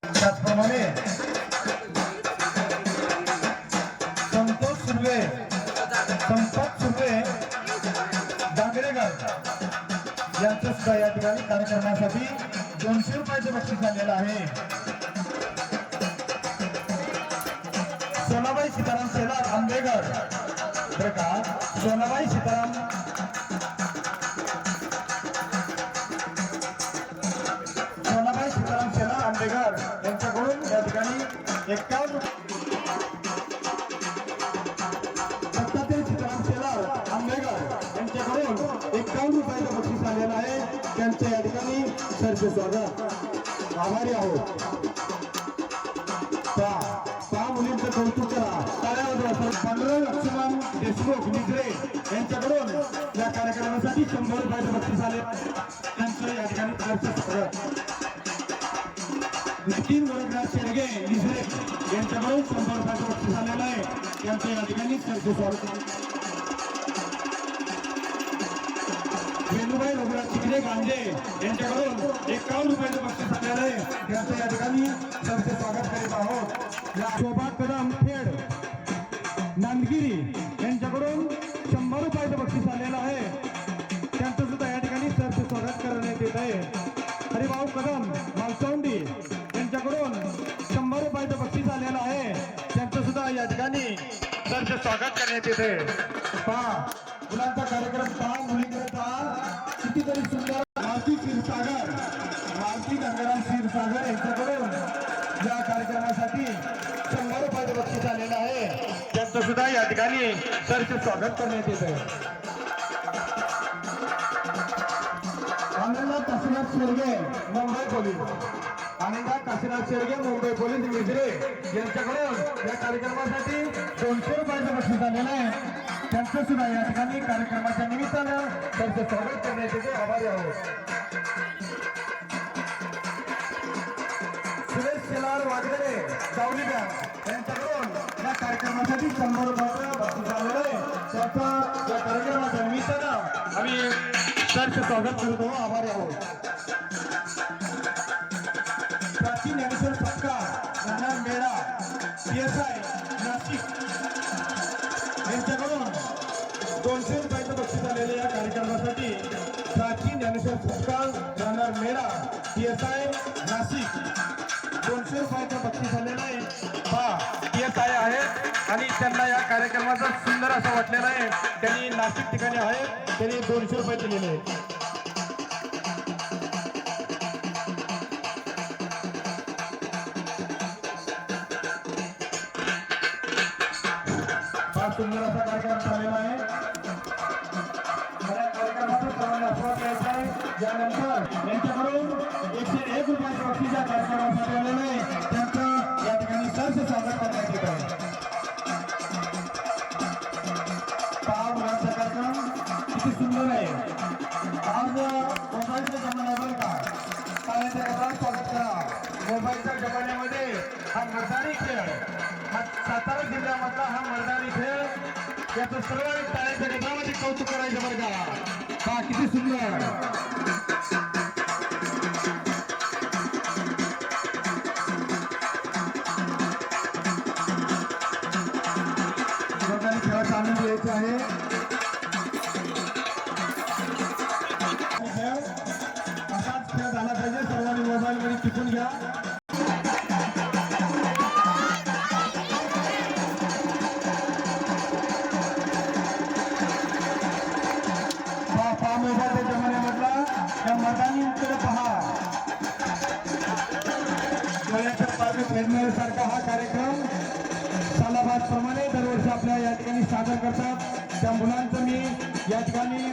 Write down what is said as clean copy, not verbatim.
त्याचप्रमाणे संतोष सुर्वे, संपत सुर्वे डांगरेकर यांचं सुद्धा या ठिकाणी कार्यक्रमासाठी 200 रुपयाचं बक्षीस आलेलं आहे. सोनाबाई सीताराम शेलार आंबेकर बरं का, सोनाबाई सीताराम शेलार आंबेकर यांच्याकडून या ठिकाणी 51 दत्तात्रय सीताराम शेलार आंबेकर यांच्याकडून 51 रुपयाचं बक्षीस आलेलं आहे. त्यांचं या ठिकाणी सरचे स्वागत, आभारी आहोत. पहा मुलींचं कौतुक करा, टाळ्या वाजवा. 15 लक्ष्मण देशमुख निजरे यांच्याकडून या कार्यक्रमासाठी 100 रुपयाचं बक्षीस आले. त्यांचं या ठिकाणी सरचे स्वागत. नितीन गोरखनाथ शेडगे निजरे यांच्याकडून 100 रुपयाचं बक्षीस आलेलं आहे. त्यांचं या ठिकाणी सरचे स्वागत. वेणुबाई रघुनाथ चिकरे गांजे यांच्याकडून 51 रुपयाचं बक्षीस आलेलं आहे. त्यांचं या ठिकाणी सरचे स्वागत करीत आहोत. शोभा कदम खेड नांदगिरी यांच्याकडून 100 रुपयाचं बक्षीस आलेलं आहे. त्यांचं सुद्धा या ठिकाणी सरचे स्वागत करण्यात येत आहे. हरिभाऊ कदम मालचौंडी यांच्याकडून 100 रुपयाचं बक्षीस आलेलं आहे. त्यांचं सुद्धा या ठिकाणी सरचे स्वागत करण्यात येते. पहा मुलांचा कार्यक्रम पहा, मुलीकडे पहा, कितीतरी सुंदर. मालती क्षीरसागर, मालती गंगाराम क्षीरसागर यांच्याकडून या कार्यक्रमासाठी 100 रुपयाचं बक्षीस आलेलं आहे. त्यांचं सुद्धा या ठिकाणी सरचे स्वागत करण्यात येत आहे. आनंदा काशीनाथ शेळगे मुंबई पोलीस, आनंदा काशीनाथ शेळगे मुंबई पोलीस मिजरे यांच्याकडून या कार्यक्रमासाठी 200 रुपयाचं बक्षीस आलेलं आहे. त्यांचं सुद्धा या ठिकाणी कार्यक्रमाच्या निमित्तानं त्यांचं स्वागत करण्याचे ते आभारी आहोत. सुरेश शेलार वागदरे सावली बँक यांच्याकडून या कार्यक्रमासाठी 100 रुपयाचं बक्षीस आलेलं आहे. त्याचं या कार्यक्रमाच्या निमित्तानं आम्ही सरचे स्वागत करतो, आभारी आहोत. प्राचीन ज्ञानेश्वर सत्कार राहणार मेळा PSI नाशिक यांच्याकडून 200 रुपयाचं बक्षीस आलेलं या कार्यक्रमासाठी. प्राचीन ज्ञानेश्वर सत्कार राहणार मेळा PSI नाशिक 200 रुपयाचं बक्षीस आलेलं आहे. पहा PSI आहेत आणि त्यांना या कार्यक्रमाचा सुंदर असं वाटलेलं आहे. त्यांनी नाशिक ठिकाणी आहेत, त्यांनी 200 रुपये दिलेले आहेत. सुंदर असा कार्यक्रम चाललेला आहे. कार्यक्रमाचा सर्वांना आस्वाद घ्यायचा आहे. यानंतर यांच्याकडून 101 रुपयाचं बक्षीस या कार्यक्रमासाठी आलेलं आहे. त्यांचं या ठिकाणी सरचे स्वागत करण्यात येत आहे. पहा मुलांचा कार्यक्रम किती सुंदर आहे. आज मोबाईलच्या जमान्यावर काय स्वागत करा. मोबाईलच्या जमान्यामध्ये हा मर्दानी खेळ, हा सातारा जिल्ह्यामधला हा मर्दानी खेळ, याचं सर्व टाळ्यांच्या गजरामध्ये कौतुक करायचं बरं का. पहा किती सुंदर. खेळाचा आनंद घ्यायचा आहे. असाच खेळ झाला पाहिजे. सर्वांनी मोबाईल मध्ये टिकून घ्या. मोबाईलच्या जमान्यामधला या मैदानीकडे पहा. डोळ्याच्या पारणे फेडण्यासारखा हा कार्यक्रम सालाबाद प्रमाणे दरवर्षी आपल्या या ठिकाणी सादर करतात. त्या मुलांचं मी या ठिकाणी